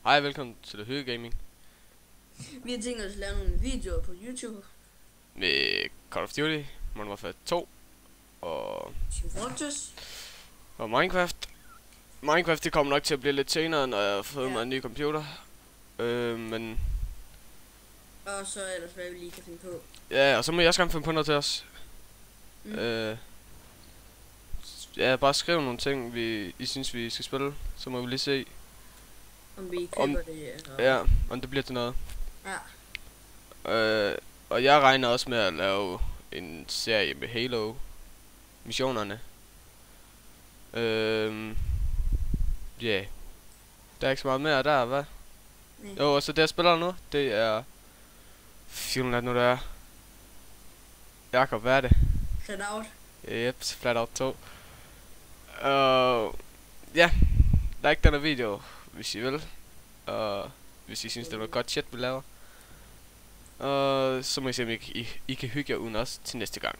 Hej, velkommen til Det Høje Gaming. Vi har tænkt os at lave nogle videoer på YouTube. Med Call of Duty, Modern Warfare 2 og Team Fortress. og Minecraft. Minecraft det kommer nok til at blive lidt senere, når jeg har fået mig en ny computer. Men Og så ellers hvad vi lige kan finde på. ja, og så må jeg også gerne finde på noget til os. Ja, bare skriv nogle ting, I synes vi skal spille. Så må vi lige se, Om vi klipper det. Eller... ja, om det bliver til noget. Ja. Og jeg regner også med at lave en serie med Halo missionerne. Ja, der er ikke så meget mere der, hvad? Jo, og så det jeg spiller nu, det er filmen nu der er Jakob, hvad er det? Flat Out. Yep, Flat Out 2. Ja, like denne video, hvis I vil. Og hvis I synes det er noget godt shit vi laver. Og så må I se om I kan hygge jer uden os til næste gang.